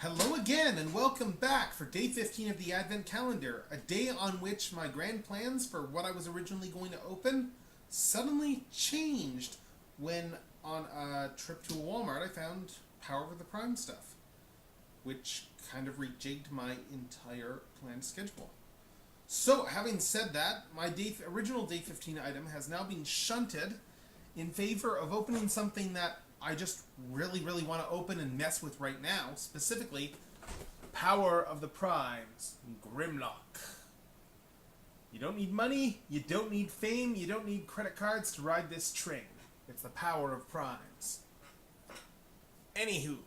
Hello again, and welcome back for day 15 of the Advent calendar, a day on which my grand plans for what I was originally going to open suddenly changed when, on a trip to a Walmart, I found Power of the Prime stuff, which kind of rejigged my entire planned schedule. So, having said that, my original day 15 item has now been shunted in favor of opening something that I just really want to open and mess with right now, specifically Power of the Primes, Grimlock. You don't need money, you don't need fame, you don't need credit cards to ride this train. It's the power of primes. Anywho,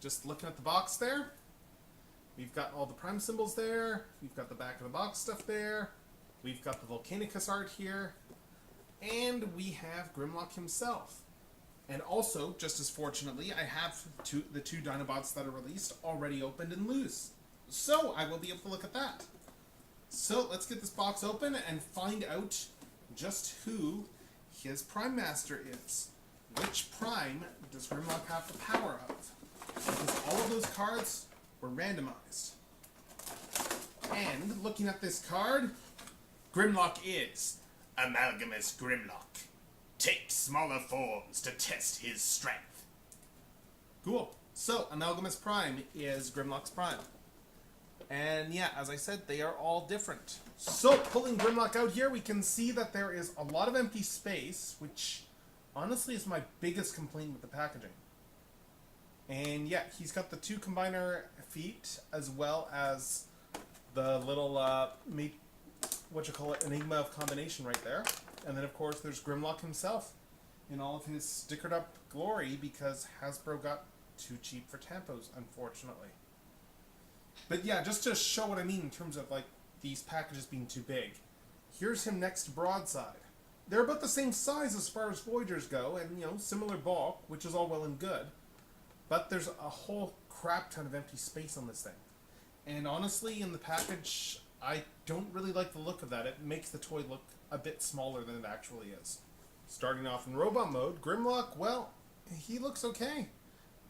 just looking at the box there, we've got all the prime symbols there, we've got the back of the box stuff there, we've got the Volcanicus art here, and we have Grimlock himself. And also, just as fortunately, I have the two Dinobots that are released already opened and loose. So, I will be able to look at that. So, let's get this box open and find out just who his Prime Master is. Which Prime does Grimlock have the power of? Because all of those cards were randomized. And, looking at this card, Grimlock is Amalgamous Grimlock. Take smaller forms to test his strength. Cool. So, Amalgamous Prime is Grimlock's Prime. And yeah, as I said, they are all different. So, pulling Grimlock out here, we can see that there is a lot of empty space, which honestly is my biggest complaint with the packaging. And yeah, he's got the two combiner feet, as well as the little, Enigma of Combination right there. And then, of course, there's Grimlock himself in all of his stickered up glory because Hasbro got too cheap for tampos, unfortunately. But yeah, just to show what I mean in terms of, like, these packages being too big. Here's him next to Broadside. They're about the same size as far as Voyagers go, and, similar bulk, which is all well and good. But there's a whole crap ton of empty space on this thing. And honestly, in the package, I don't really like the look of that. It makes the toy look a bit smaller than it actually is. Starting off in robot mode, Grimlock, well, he looks okay.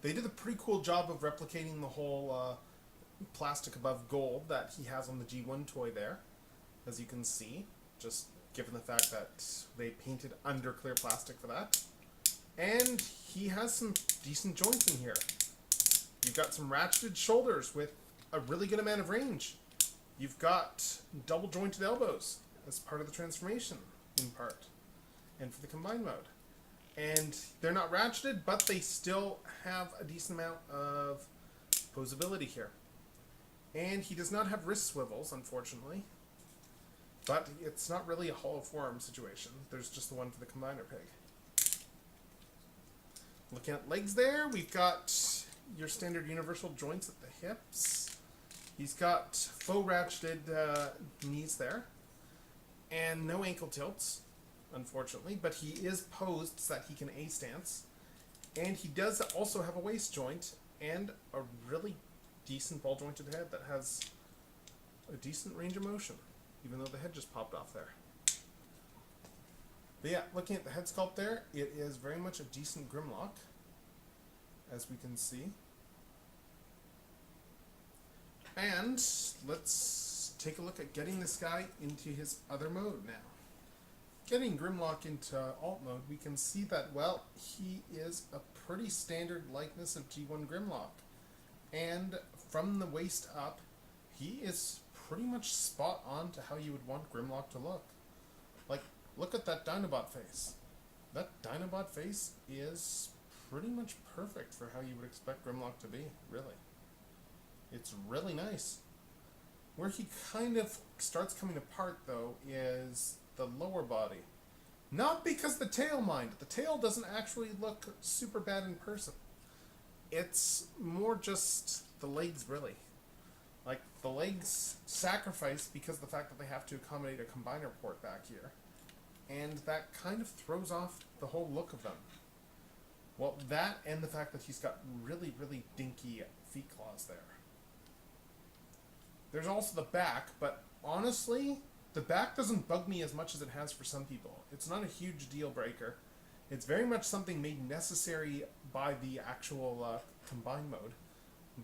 They did a pretty cool job of replicating the whole plastic above gold that he has on the G1 toy there, as you can see, just given the fact that they painted under clear plastic for that. And he has some decent joints in here. You've got some ratcheted shoulders with a really good amount of range. You've got double jointed elbows as part of the transformation, in part, and for the combined mode. And they're not ratcheted, but they still have a decent amount of posability here. And he does not have wrist swivels, unfortunately, but it's not really a hollow forearm situation. There's just the one for the combiner pig. Looking at legs there, we've got your standard universal joints at the hips. He's got faux ratcheted knees there, and no ankle tilts, unfortunately, but he is posed so that he can A-stance. And he does also have a waist joint and a really decent ball-jointed head that has a decent range of motion, even though the head just popped off there. But yeah, looking at the head sculpt there, it is very much a decent Grimlock, as we can see. And let's take a look at getting this guy into his other mode now. Getting Grimlock into alt mode, we can see that, well, he is a pretty standard likeness of G1 Grimlock. And from the waist up, he is pretty much spot on to how you would want Grimlock to look. Like, look at that Dinobot face. That Dinobot face is pretty much perfect for how you would expect Grimlock to be, really. It's really nice. Where he kind of starts coming apart, though, is the lower body. Not because the tail, mind. The tail doesn't actually look super bad in person. It's more just the legs, really. Like, the legs sacrifice because of the fact that they have to accommodate a combiner port back here. And that kind of throws off the whole look of them. Well, that and the fact that he's got really dinky feet claws there. There's also the back, but honestly, the back doesn't bug me as much as it has for some people. It's not a huge deal breaker. It's very much something made necessary by the actual combined mode.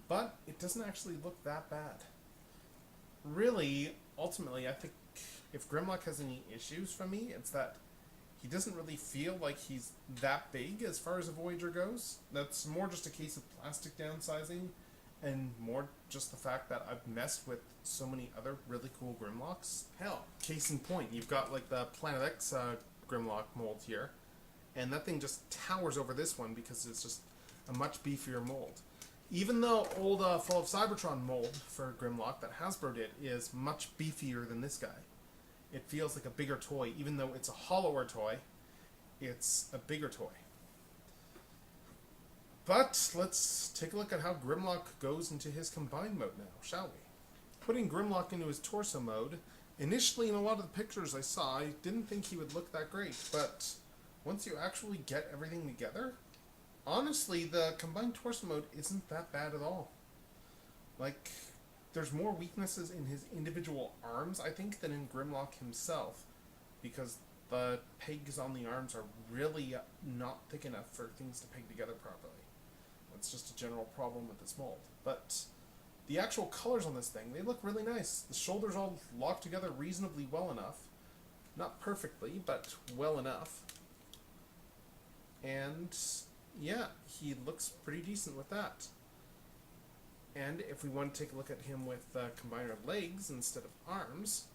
but it doesn't actually look that bad. Really, ultimately, I think if Grimlock has any issues from me, it's that he doesn't really feel like he's that big as far as a Voyager goes. That's more just a case of plastic downsizing, and more just the fact that I've messed with so many other really cool Grimlocks. Hell, case in point, you've got like the Planet X Grimlock mold here, and that thing just towers over this one because it's just a much beefier mold. Even though old Fall of Cybertron mold for Grimlock that Hasbro did is much beefier than this guy. It feels like a bigger toy. Even though it's a hollower toy, it's a bigger toy. But let's take a look at how Grimlock goes into his combined mode now, shall we? Putting Grimlock into his torso mode, initially in a lot of the pictures I saw, I didn't think he would look that great, but once you actually get everything together, honestly, the combined torso mode isn't that bad at all. Like, there's more weaknesses in his individual arms, I think, than in Grimlock himself, because the pegs on the arms are really not thick enough for things to peg together properly. That's just a general problem with this mold. But the actual colors on this thing, they look really nice. The shoulders all lock together reasonably well enough. Not perfectly, but well enough. And yeah, he looks pretty decent with that. And if we want to take a look at him with combiner legs instead of arms,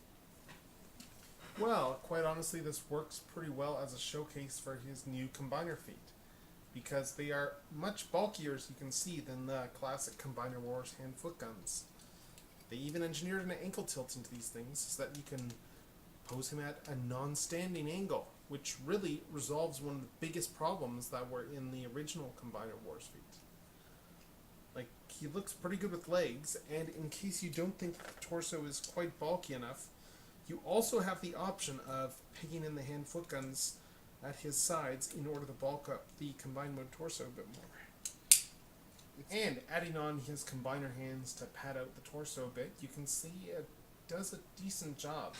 well, quite honestly, this works pretty well as a showcase for his new combiner feet, because they are much bulkier, as you can see, than the classic Combiner Wars hand-foot guns. They even engineered an ankle tilt into these things so that you can pose him at a non-standing angle, which really resolves one of the biggest problems that were in the original Combiner Wars feet. Like, he looks pretty good with legs, and in case you don't think the torso is quite bulky enough, you also have the option of pegging in the hand-foot guns at his sides in order to bulk up the combined mode torso a bit more. And adding on his combiner hands to pad out the torso a bit, you can see it does a decent job.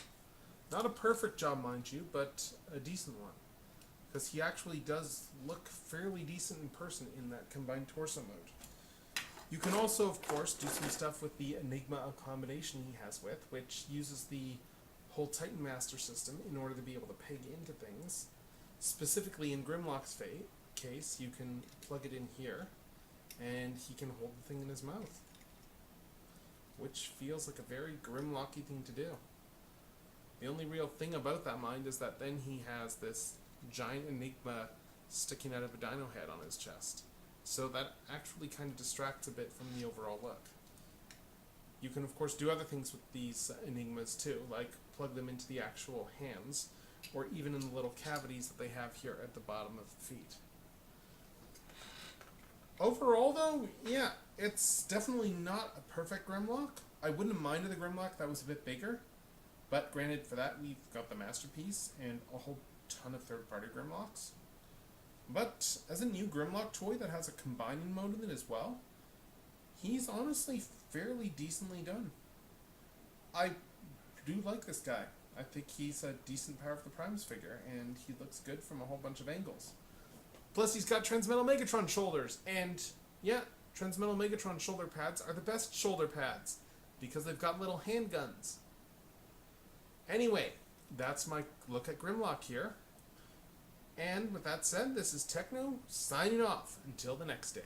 Not a perfect job, mind you, but a decent one. Because he actually does look fairly decent in person in that combined torso mode. You can also, of course, do some stuff with the Enigma accommodation he has with, which uses the whole Titan Master system in order to be able to peg into things. Specifically in Grimlock's case, you can plug it in here, and he can hold the thing in his mouth. Which feels like a very Grimlocky thing to do. The only real thing about that, mind, is that then he has this giant Enigma sticking out of a dino head on his chest. So that actually kind of distracts a bit from the overall look. You can, of course, do other things with these Enigmas too, like plug them into the actual hands, or even in the little cavities that they have here at the bottom of the feet. Overall, though, yeah, it's definitely not a perfect Grimlock. I wouldn't have minded the Grimlock that was a bit bigger, but granted, for that we've got the Masterpiece and a whole ton of third-party Grimlocks. But as a new Grimlock toy that has a combining mode in it as well, he's honestly fairly decently done. I do like this guy. I think he's a decent Power of the Primes figure, and he looks good from a whole bunch of angles. Plus, he's got Transmetal Megatron shoulders, and yeah, Transmetal Megatron shoulder pads are the best shoulder pads, because they've got little handguns. Anyway, that's my look at Grimlock here. And with that said, this is Techno, signing off until the next day.